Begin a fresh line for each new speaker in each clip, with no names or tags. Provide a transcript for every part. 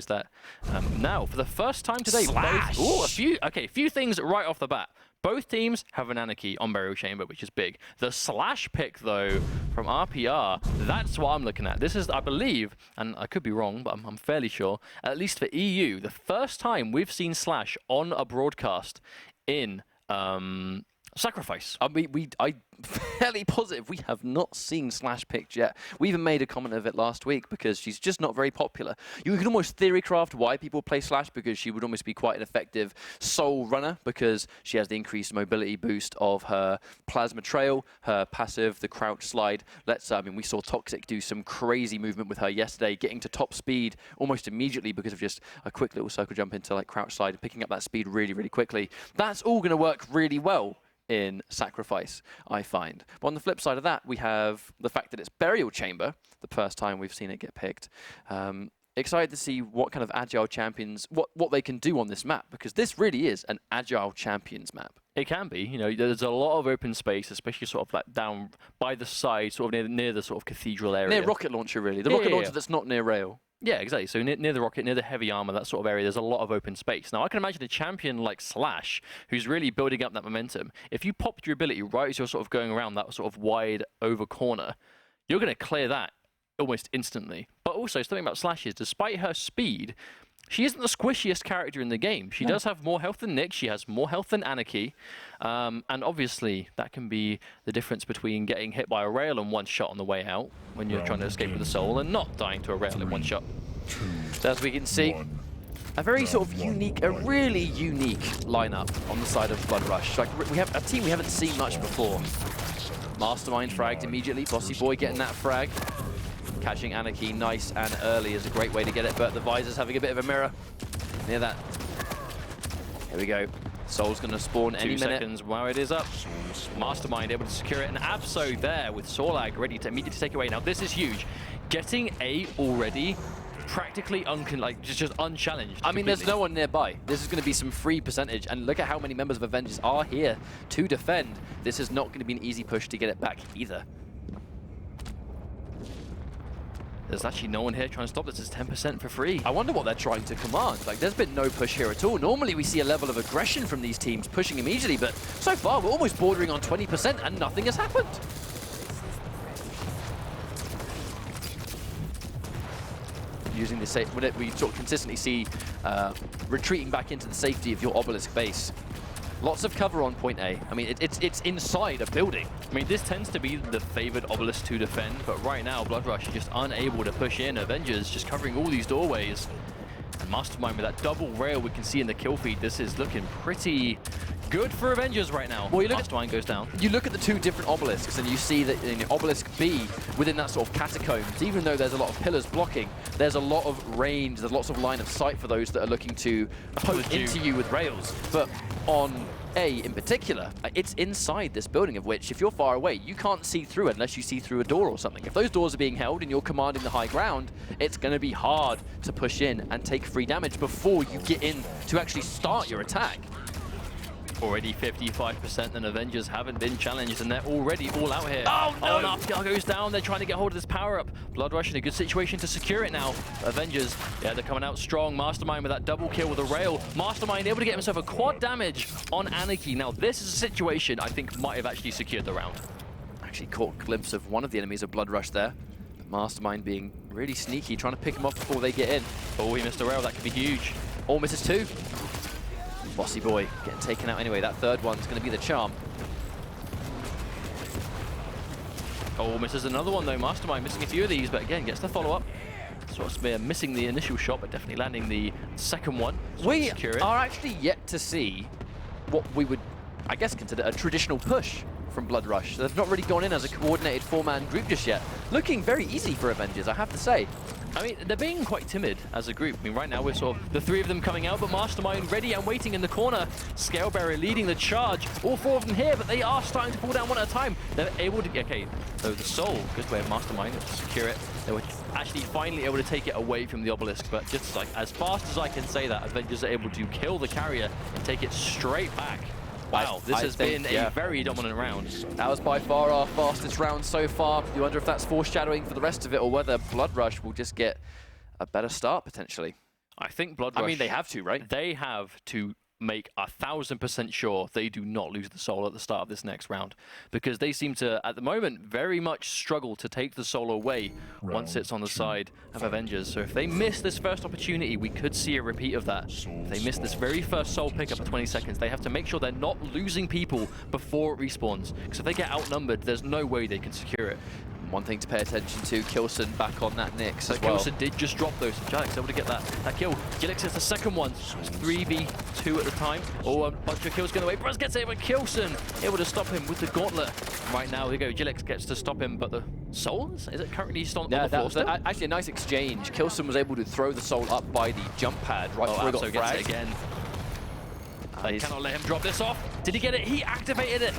that now for the first time today.
Slash.
A few things right off the bat. Both teams have an Anarchy on Burial Chamber, which is big. The Slash pick, though, from RPR, that's what I'm looking at. This is, I believe, and I could be wrong, but I'm fairly sure, at least for EU, the first time we've seen Slash on a broadcast in Sacrifice.
I'm fairly positive we have not seen Slash picked yet. We even made a comment of it last week because she's just not very popular. You can almost theorycraft why people play Slash, because she would almost be quite an effective soul runner because she has the increased mobility boost of her plasma trail, her passive, the crouch slide. We saw Toxic do some crazy movement with her yesterday, getting to top speed almost immediately because of just a quick little circle jump into like crouch slide and picking up that speed really, really quickly. That's all going to work really well in Sacrifice, I find. But on the flip side of that, we have the fact that it's Burial Chamber, the first time we've seen it get picked. Excited to see what kind of agile champions, what they can do on this map, because this really is an agile champions map.
It can be, you know, there's a lot of open space, especially sort of like down by the side, sort of near the sort of cathedral area.
Near rocket launcher, really. The rocket launcher that's not near rail.
Yeah, exactly. So near the rocket, near the heavy armor, that sort of area, there's a lot of open space. Now, I can imagine a champion like Slash, who's really building up that momentum. If you popped your ability right as you're sort of going around that sort of wide over corner, you're going to clear that almost instantly. But also, something about Slash is, despite her speed, she isn't the squishiest character in the game. She does have more health than Nick. She has more health than Anarchy. And obviously, that can be the difference between getting hit by a rail in one shot on the way out when you're trying to escape with a soul and not dying to a rail in one shot.
So as we can see, a very sort of unique, a really unique lineup on the side of Blood Rush. Like, we have a team we haven't seen much before. Mastermind fragged immediately. Bossy Boy getting that frag. Catching Anarchy nice and early is a great way to get it, but the Visor's having a bit of a mirror near that. Here we go. Soul's going to spawn any minute.
2 seconds while it is up. Mastermind able to secure it, and Absol there with Sorlag ready to immediately take away. Now this is huge. Getting A already, practically just unchallenged.
I mean, there's no one nearby. This is going to be some free percentage, and look at how many members of Avengers are here to defend. This is not going to be an easy push to get it back either.
There's actually no one here trying to stop this. It's 10% for free.
I wonder what they're trying to command. Like, there's been no push here at all. Normally, we see a level of aggression from these teams pushing immediately, but so far, we're almost bordering on 20% and nothing has happened. Using the safe, we sort of consistently see retreating back into the safety of your obelisk base. Lots of cover on point A. I mean, it's inside a building.
I mean, this tends to be the favored obelisk to defend, but right now, Blood Rush is just unable to push in. Avengers just covering all these doorways. And Mastermind with that double rail we can see in the kill feed. This is looking pretty good for Avengers right now.
Well,
Mastermind goes down.
You look at the two different obelisks and you see that in Obelisk B, within that sort of catacombs, even though there's a lot of pillars blocking, there's a lot of range, there's lots of line of sight for those that are looking to poke into you with rails. But on A in particular, it's inside this building, of which if you're far away, you can't see through it unless you see through a door or something. If those doors are being held and you're commanding the high ground, it's going to be hard to push in and take free damage before you get in to actually start your attack.
Already 55%, and Avengers haven't been challenged, and they're already all out here.
Oh, no!
And RPR goes down. They're trying to get hold of this power-up. Blood Rush in a good situation to secure it now. Avengers, yeah, they're coming out strong. Mastermind with that double kill with a rail. Mastermind able to get himself a quad damage on Anarchy. Now, this is a situation I think might have actually secured the round.
Actually caught a glimpse of one of the enemies of Blood Rush there. Mastermind being really sneaky, trying to pick him off before they get in.
Oh, he missed a rail. That could be huge.
All misses two. Bossy Boy getting taken out anyway. That third one's going to be the charm.
Oh, misses another one though. Mastermind missing a few of these, but again, gets the follow-up. Sort of missing the initial shot, but definitely landing the second one.
We are actually yet to see what we would, I guess, consider a traditional push from Blood Rush. They've not really gone in as a coordinated four-man group just yet. Looking very easy for Avengers, I have to say.
I mean, they're being quite timid as a group. I mean, right now we're sort of the three of them coming out, but Mastermind ready and waiting in the corner. Scale Barrier leading the charge. All four of them here, but they are starting to fall down one at a time. They're able to, okay, so the Soul, good way of Mastermind to secure it. They were actually finally able to take it away from the obelisk, but just like as fast as I can say that, Avengers are able to kill the carrier and take it straight back. Wow, this has been a very dominant round.
That was by far our fastest round so far. You wonder if that's foreshadowing for the rest of it, or whether Blood Rush will just get a better start, potentially.
I think Blood Rush...
I mean, they have to, right?
They have to make 1,000% sure they do not lose the soul at the start of this next round, because they seem to, at the moment, very much struggle to take the soul away once it's on the side of Avengers. So if they miss this first opportunity, we could see a repeat of that. If they miss this very first soul pickup at 20 seconds, they have to make sure they're not losing people before it respawns, because if they get outnumbered, there's no way they can secure it.
One thing to pay attention to, Kilson back on that Nyx as well.
Kilson did just drop those, so Jilix able to get that kill. Jilix gets the second one, it's 3v2 at the time. Oh, a bunch of kills going away. Bruz gets it, but Kilson able to stop him with the gauntlet. Right now, we go. Jilix gets to stop him, but the soul, is it currently still on the floor still?
Actually a nice exchange. Kilson was able to throw the soul up by the jump pad right before he got
gets
fragged.
it again. They cannot let him drop this off. Did he get it? He activated it.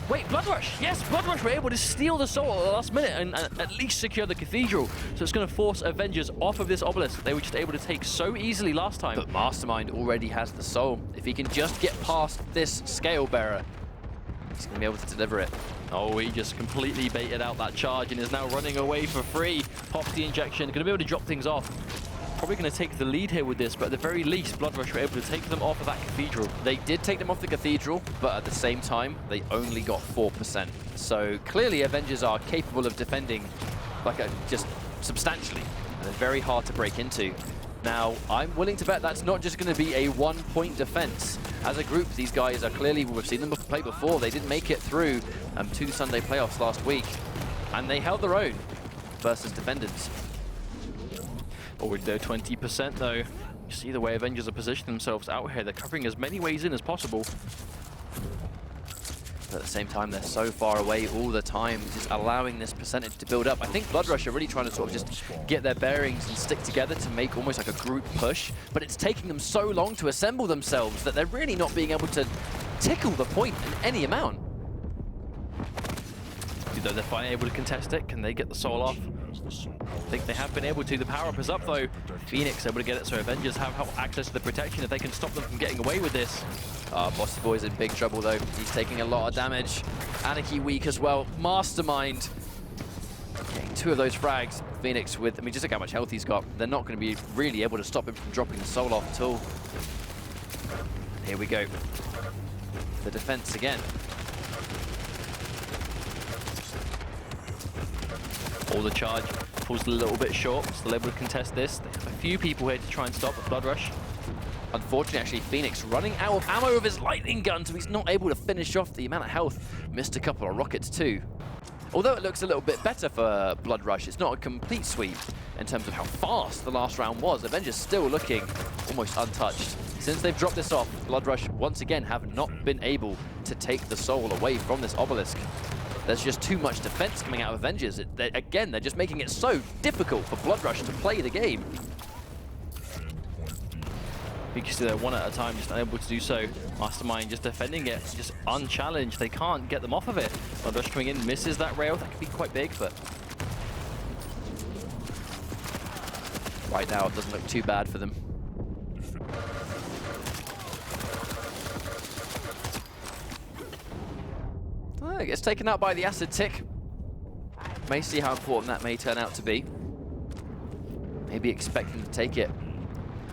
Wait, Blood Rush! Yes, Blood Rush were able to steal the soul at the last minute and at least secure the cathedral. So it's going to force Avengers off of this obelisk they were just able to take so easily last time.
But Mastermind already has the soul. If he can just get past this scale bearer, he's going to be able to deliver it.
Oh, he just completely baited out that charge and is now running away for free. Pops the injection, going to be able to drop things off. Probably going to take the lead here with this, but at the very least, Blood Rush were able to take them off of that cathedral.
They did take them off the cathedral, but at the same time, they only got 4%. So clearly, Avengers are capable of defending just substantially, and they're very hard to break into. Now, I'm willing to bet that's not just going to be a one-point defense. As a group, these guys are clearly, we've seen them play before, they didn't make it through to the Sunday playoffs last week, and they held their own versus defendants.
Already there, 20% though. You see the way Avengers are positioning themselves out here. They're covering as many ways in as possible.
But at the same time, they're so far away all the time, just allowing this percentage to build up. I think Blood Rush are really trying to sort of just get their bearings and stick together to make almost like a group push. But it's taking them so long to assemble themselves that they're really not being able to tickle the point in any amount.
Though they're finally able to contest it, can they get the soul off? I think they have been able to. The power-up is up though. Phoenix able to get it, so Avengers have access to the protection if they can stop them from getting away with this.
Bossy Boy's in big trouble though. He's taking a lot of damage. Anarchy weak as well. Mastermind getting 2 of those frags. Phoenix with, I mean, just look how much health he's got. They're not going to be really able to stop him from dropping the soul off at all. Here we go. The defense again.
All the charge pulls a little bit short, still able to contest this. They have a few people here to try and stop the Blood Rush.
Unfortunately, actually, Phoenix running out of ammo with his lightning gun, so he's not able to finish off the amount of health. Missed a couple of rockets too. Although it looks a little bit better for Blood Rush, it's not a complete sweep in terms of how fast the last round was. Avengers still looking almost untouched. Since they've dropped this off, Blood Rush once again have not been able to take the soul away from this obelisk. There's just too much defense coming out of Avengers. Again, they're just making it so difficult for Blood Rush to play the game.
You can see they're one at a time, just unable to do so. Mastermind just defending it, just unchallenged. They can't get them off of it. Blood Rush coming in, misses that rail. That could be quite big, but
right now it doesn't look too bad for them. It gets taken out by the acid tick. May see how important that may turn out to be. Maybe expecting to take it.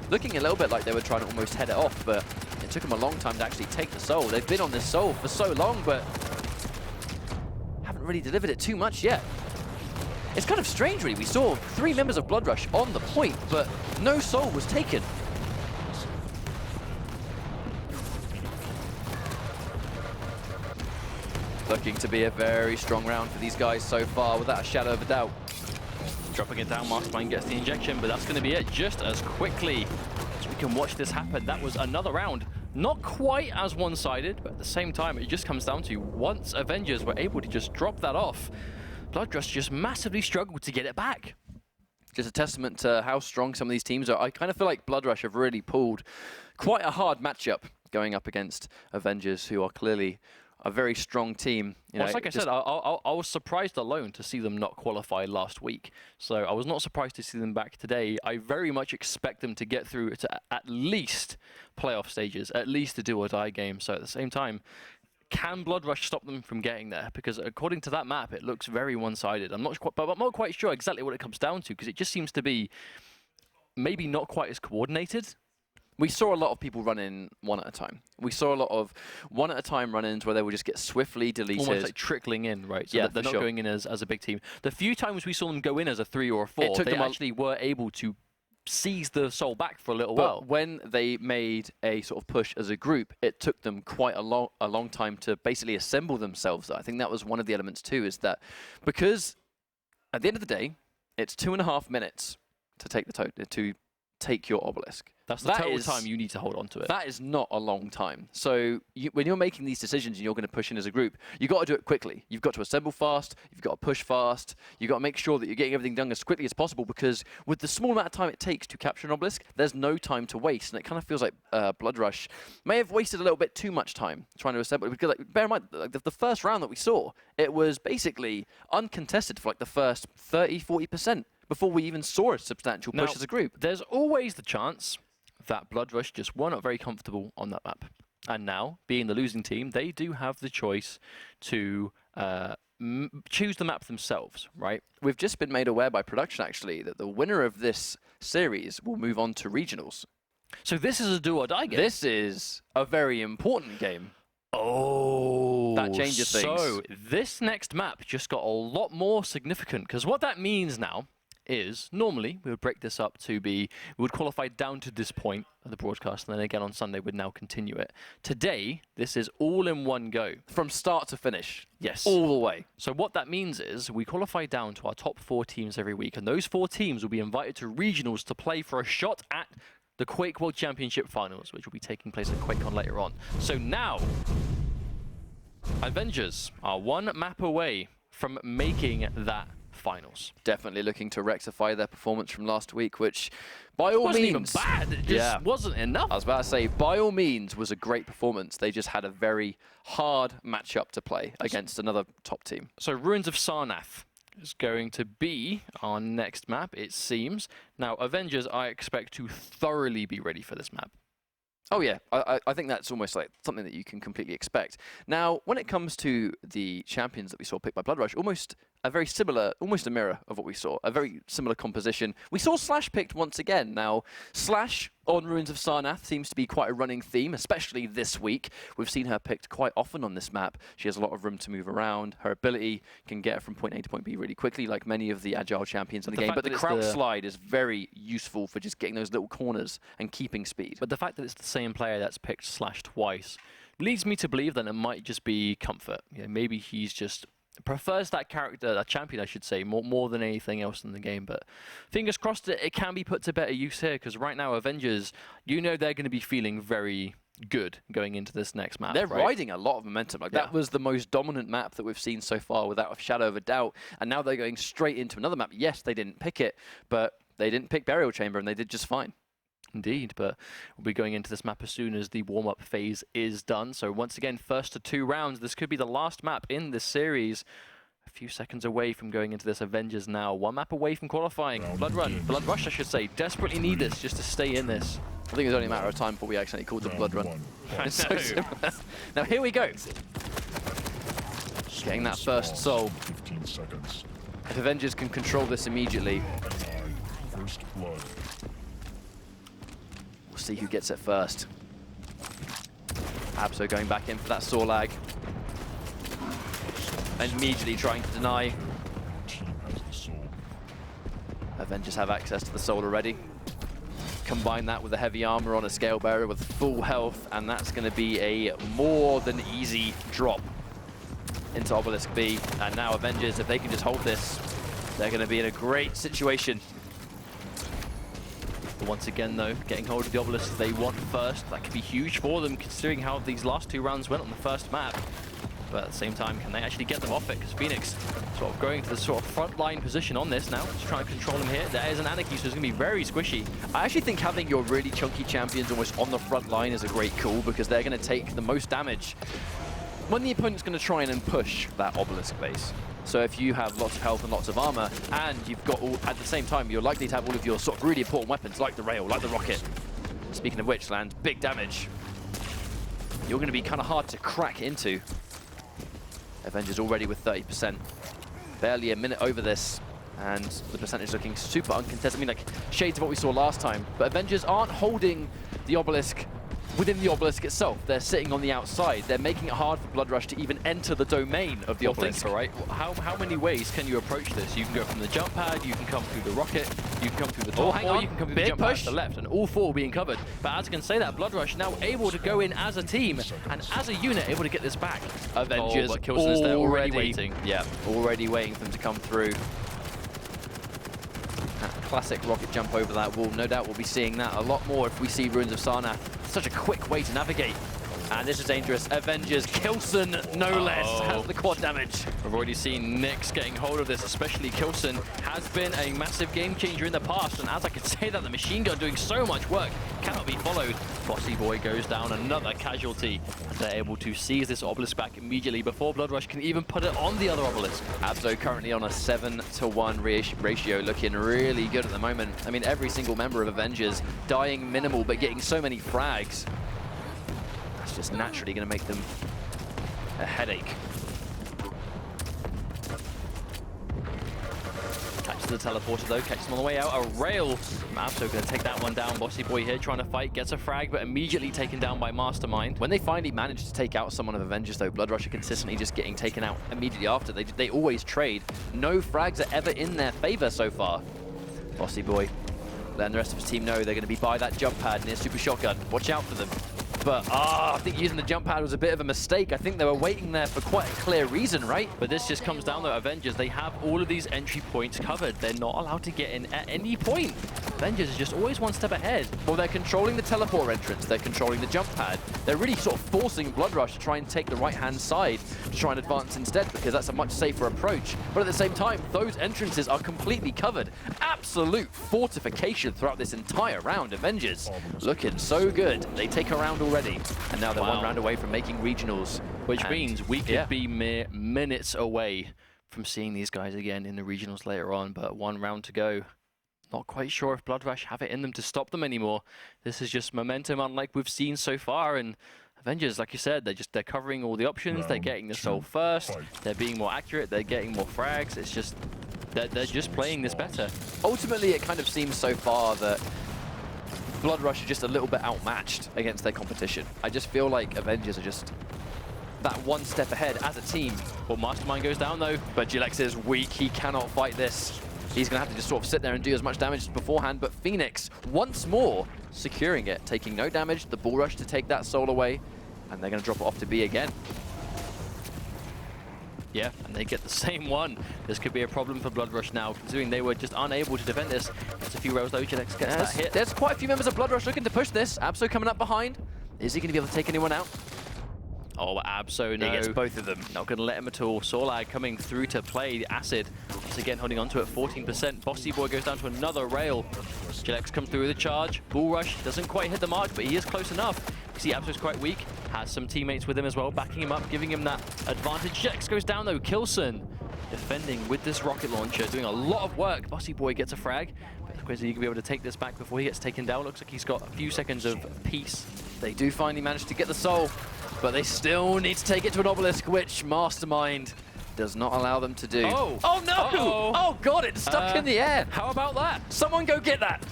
Looking a little bit like they were trying to almost head it off, but it took them a long time to actually take the soul. They've been on this soul for so long, but haven't really delivered it too much yet. It's kind of strange, really. We saw 3 members of Blood Rush on the point, but no soul was taken. Looking to be a very strong round for these guys so far, without a shadow of a doubt.
dropping it down, Mastermind gets the injection, but that's going to be it just as quickly as we can watch this happen. That was another round. Not quite as one-sided, but at the same time, it just comes down to once Avengers were able to just drop that off, Blood Rush just massively struggled to get it back.
Just a testament to how strong some of these teams are. I kind of feel like Blood Rush have really pulled quite a hard matchup going up against Avengers, who are clearly a very strong team.
Well, like I said, I was surprised alone to see them not qualify last week. So I was not surprised to see them back today. I very much expect them to get through to at least playoff stages, at least a do-or-die game. So at the same time, can Blood Rush stop them from getting there? Because according to that map, it looks very one-sided. I'm not quite sure exactly what it comes down to, because it just seems to be maybe not quite as coordinated.
We saw a lot of people run in one at a time. We saw a lot of one at a time run-ins where they would just get swiftly deleted.
Almost like trickling in, right? So
Yeah,
they're
for
not going in as a big team. The few times we saw them go in as a 3 or a 4, they actually were able to seize the soul back for a little while.
But when they made a sort of push as a group, it took them quite a long time to basically assemble themselves. I think that was one of the elements too, is that because at the end of the day, it's 2.5 minutes to take to take your obelisk.
That's the total time you need to hold on to it.
That is not a long time. So when you're making these decisions and you're going to push in as a group, you've got to do it quickly. You've got to assemble fast. You've got to push fast. You've got to make sure that you're getting everything done as quickly as possible, because with the small amount of time it takes to capture an obelisk, there's no time to waste. And it kind of feels like Blood Rush may have wasted a little bit too much time trying to assemble it. Because bear in mind, like the first round that we saw, it was basically uncontested for like the first 30-40% before we even saw a substantial push as a group.
There's always the chance that Blood Rush just were not very comfortable on that map. And now, being the losing team, they do have the choice to choose the map themselves, right?
We've just been made aware by production, actually, that the winner of this series will move on to regionals.
So this is a do or die game.
This is a very important game.
Oh,
that changes things.
So this next map just got a lot more significant, because what that means now is normally we would break this up to be, we would qualify down to this point of the broadcast, and then again on Sunday we'd now continue it. Today, this is all in one go.
From start to finish.
Yes.
All the way.
So what that means is we qualify down to our top 4 teams every week, and those 4 teams will be invited to regionals to play for a shot at the Quake World Championship Finals, which will be taking place at QuakeCon later on. So now, Avengers are 1 map away from making that finals.
Definitely looking to rectify their performance from last week, which by all
wasn't
means
even bad. It just wasn't enough.
I was about to say, by all means was a great performance. They just had a very hard matchup to play against another top team.
So Ruins of Sarnath is going to be our next map, it seems. Now, Avengers, I expect to thoroughly be ready for this map.
Oh yeah, I think that's almost like something that you can completely expect. Now, when it comes to the champions that we saw picked by Blood Rush, almost a very similar, almost a mirror of what we saw, a very similar composition. We saw Slash picked once again. Now, Slash on Ruins of Sarnath seems to be quite a running theme, especially this week. We've seen her picked quite often on this map. She has a lot of room to move around. Her ability can get her from point A to point B really quickly, like many of the agile champions in the game. But the crouch slide is very useful for just getting those little corners and keeping speed.
But the fact that it's the same player that's picked Slash twice leads me to believe that it might just be comfort. You know, maybe he's just prefers that character, that champion I should say, more than anything else in the game. But fingers crossed it can be put to better use here, because right now Avengers, you know, they're going to be feeling very good going into this next map.
They're riding a lot of momentum. Like that was the most dominant map that we've seen so far, without a shadow of a doubt. And now they're going straight into another map. Yes, they didn't pick it, but they didn't pick Burial Chamber, and they did just fine.
Indeed, but we'll be going into this map as soon as the warm-up phase is done. So once again, first to 2 rounds. This could be the last map in this series. A few seconds away from going into this Avengers now. 1 map away from qualifying. Blood Rush, I should say, desperately need this just to stay in this.
I think it's only a matter of time before we accidentally called it Blood Run. It's so similar. Now here we go. Getting that first soul.
15 seconds.
If Avengers can control this immediately,
First blood.
we'll see who gets it first. Abso going back in for that saw lag. And immediately trying to deny.
Team has the soul.
Avengers have access to the soul already. Combine that with the heavy armor on a scale bearer with full health, and that's going to be a more than easy drop into Obelisk B. And now Avengers, if they can just hold this, they're going to be in a great situation.
But once again, though, getting hold of the Obelisk they want first. That could be huge for them, considering how these last 2 rounds went on the first map. But at the same time, can they actually get them off it? Because Phoenix sort of going to the sort of front line position on this now. Just trying to control him here. There is an Anarchy, so it's going to be very squishy.
I actually think having your really chunky champions almost on the front line is a great call, because they're going to take the most damage when the opponent's going to try and push that Obelisk base. So if you have lots of health and lots of armor, and you've got all, at the same time, you're likely to have all of your sort of really important weapons, like the rail, like the rocket. Speaking of which, lands big damage. You're going to be kind of hard to crack into. Avengers already with 30%. Barely a minute over this. And the percentage looking super uncontested. I mean, like, shades of what we saw last time. But Avengers aren't holding the obelisk within the obelisk itself. They're sitting on the outside. They're making it hard for Blood Rush to even enter the domain of the obelisk.
Think, right? How many ways can you approach this? You can go from the jump pad, you can come through the rocket, you can come through the top,
hang
or
on.
you can come through
Big
the jump pad
push.
to the left, and all four being covered. But as I can say that, Blood Rush now able to go in as a team, and as a unit, able to get this back.
Avengers
but Kilson's there already waiting.
Yeah, already waiting for them to come through. That classic rocket jump over that wall. No doubt we'll be seeing that a lot more if we see Ruins of Sarnath. Such a quick way to navigate. And this is dangerous. Avengers, Kilson, no less, has the quad damage.
We've already seen Nyx getting hold of this, especially Kilson has been a massive game changer in the past. And as I can say that, the machine gun doing so much work cannot be followed. Bossy Boy goes down, another casualty. And they're able to seize this obelisk back immediately before Blood Rush can even put it on the other obelisk.
Abzo currently on a 7-to-1 ratio, looking really good at the moment. I mean, every single member of Avengers dying minimal, but getting so many frags. That's just naturally going to make them a headache.
Catches the teleporter though, catches him on the way out. A rail. Abso going to take that one down. Bossy Boy here trying to fight, gets a frag, but immediately taken down by Mastermind.
When they finally manage to take out someone of Avengers though, Blood Rush are consistently just getting taken out immediately after. They always trade. No frags are ever in their favor so far. Bossy Boy letting the rest of his team know they're going to be by that jump pad near Super Shotgun. Watch out for them. But, I think using the jump pad was a bit of a mistake. I think they were waiting there for quite a clear reason, right?
But this just comes down to Avengers. They have all of these entry points covered. They're not allowed to get in at any point. Avengers is just always one step ahead.
Well, they're controlling the teleport entrance. They're controlling the jump pad. They're really sort of forcing Blood Rush to try and take the right-hand side to try and advance instead, because that's a much safer approach. But at the same time, those entrances are completely covered. Absolute fortification throughout this entire round. Avengers looking so good. They take a round already, and now they're one round away from making regionals.
Which means we could be mere minutes away from seeing these guys again in the regionals later on, but one round to go. Not quite sure if Blood Rush have it in them to stop them anymore. This is just momentum unlike we've seen so far, and Avengers, like you said, they're covering all the options, they're getting the soul first, they're being more accurate, they're getting more frags. It's just, they're just playing this better.
Ultimately, it kind of seems so far that Blood Rush are just a little bit outmatched against their competition. I just feel like Avengers are just that one step ahead as a team.
Well, Mastermind goes down though.
But Gilex is weak, he cannot fight this. He's going to have to just sort of sit there and do as much damage as beforehand, but Phoenix, once more, securing it, taking no damage, the Bull Rush to take that soul away, and they're going to drop it off to B again.
Yeah, and they get the same one. This could be a problem for Blood Rush now, considering they were just unable to defend this. There's a few rails though, Gilex gets that hit.
There's quite a few members of Blood Rush looking to push this. Abso coming up behind. Is he going to be able to take anyone out?
Oh, Abso, no.
He gets both of them.
Not going to let him at all. Sorlag coming through to play. Acid, once again, holding on to it, 14%. Bossy Boy goes down to another rail. Gilex comes through with a charge. Bull Rush doesn't quite hit the mark, but he is close enough. You see Abso's quite weak. Has some teammates with him as well, backing him up, giving him that advantage. Gilex goes down, though. Kilson defending with this rocket launcher, doing a lot of work. Bossy Boy gets a frag. But of course, he can be able to take this back before he gets taken down. Looks like he's got a few seconds of peace.
They do finally manage to get the soul, but they still need to take it to an obelisk, which Mastermind does not allow them to do.
Oh,
oh no!
Uh-oh.
Oh god, it's stuck in the air.
How about that?
Someone go get that.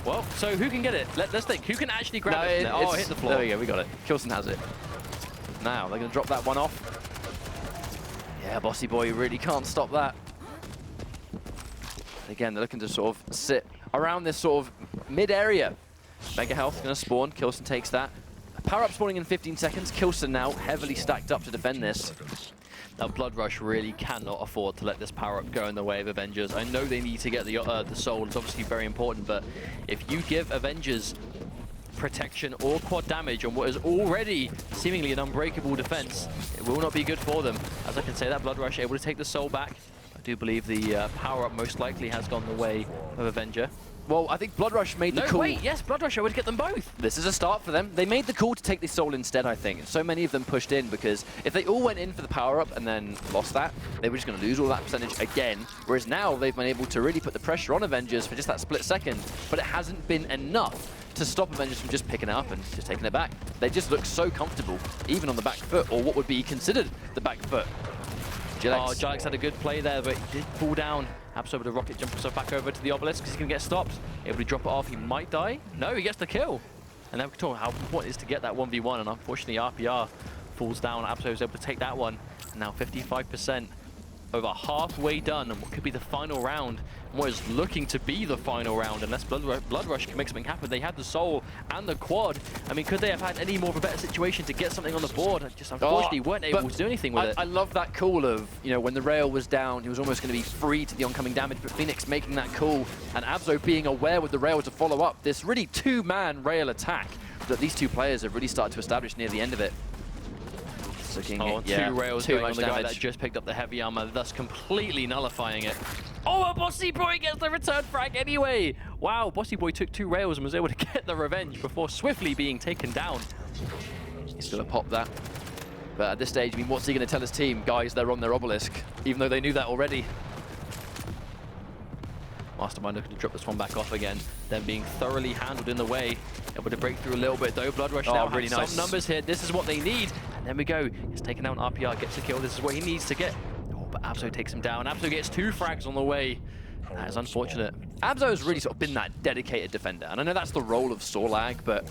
Well, so who can get it? Let's think. Who can actually grab it? Oh, it hit the floor.
There we go, we got it. Kilson has it. Now, they're going to drop that one off. Yeah, Bossy Boy really can't stop that. Again, they're looking to sort of sit around this sort of mid-area. Mega Health going to spawn. Kilson takes that. Power up spawning in 15 seconds. Kilson now heavily stacked up to defend this.
Now, Blood Rush really cannot afford to let this power-up go in the way of Avengers. I know they need to get the soul. It's obviously very important, but if you give Avengers protection or quad damage on what is already seemingly an unbreakable defense, it will not be good for them. As I can say that, Blood Rush able to take the soul back. I do believe the power-up most likely has gone the way of Avenger.
Well, I think Blood Rush made the call.
No, wait, yes, Blood Rush, I would get them both.
This is a start for them. They made the call to take the soul instead, I think. So many of them pushed in because if they all went in for the power-up and then lost that, they were just going to lose all that percentage again. Whereas now they've been able to really put the pressure on Avengers for just that split second, but it hasn't been enough to stop Avengers from just picking it up and just taking it back. They just look so comfortable, even on the back foot, or what would be considered the back foot. Jilex.
Oh, Jilex had a good play there, but he did fall down. Abso with a rocket jump himself back over to the obelisk because he's going to get stopped. Able to drop it off. He might die. No, he gets the kill. And then we can talk how important it is to get that 1v1. And unfortunately, RPR falls down. Abso is able to take that one. And now 55%. Over halfway done, and what could be the final round, and what is looking to be the final round, unless Blood Rush can make something happen. They had the soul and the quad. I mean, could they have had any more of a better situation to get something on the board? Just unfortunately weren't able to do anything with it.
I love that call of, you know, when the rail was down, he was almost going to be free to the oncoming damage, but Phoenix making that call, and Abso being aware with the rail to follow up. This really two-man rail attack that these two players have really started to establish near the end of it.
Oh, two rails going on the guy that just picked up the heavy armor, thus completely nullifying it. Oh, a Bossy Boy gets the return frag anyway! Wow, Bossy Boy took 2 rails and was able to get the revenge before swiftly being taken down.
He's going to pop that. But at this stage, I mean, what's he going to tell his team? Guys, they're on their obelisk, even though they knew that already.
Mastermind looking to drop this one back off again. Then being thoroughly handled in the way. Able to break through a little bit though. Blood Rush now
really
has
nice.
some numbers here. This is what they need. And then we go. He's taken down RPR, gets a kill. This is what he needs to get. Oh, but Abso takes him down. Abso gets 2 frags on the way. That is unfortunate.
Abso has really sort of been that dedicated defender. And I know that's the role of Sorlag, but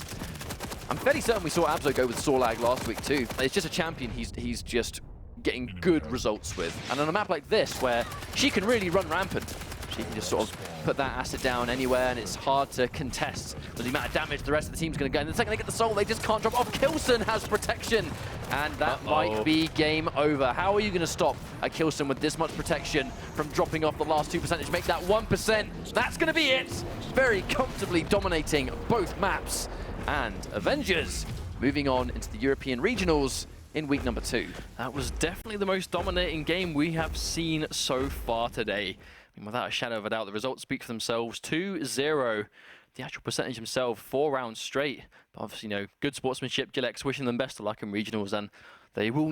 I'm fairly certain we saw Abso go with Sorlag last week too. It's just a champion he's just getting good results with. And on a map like this, where she can really run rampant, she can just sort of put that asset down anywhere, and it's hard to contest with the amount of damage the rest of the team's going to go. And the second they get the soul, they just can't drop off. Kilson has protection, and that might be game over. How are you going to stop a Kilson with this much protection from dropping off the last 2%? Make that 1%. That's going to be it. Very comfortably dominating both maps. And Avengers moving on into the European regionals in week number 2.
That was definitely the most dominating game we have seen so far today. I mean, without a shadow of a doubt, the results speak for themselves. 2-0. The actual percentage himself, 4 rounds straight. But obviously, you know, good sportsmanship. Jilex wishing them best of luck in regionals, and they will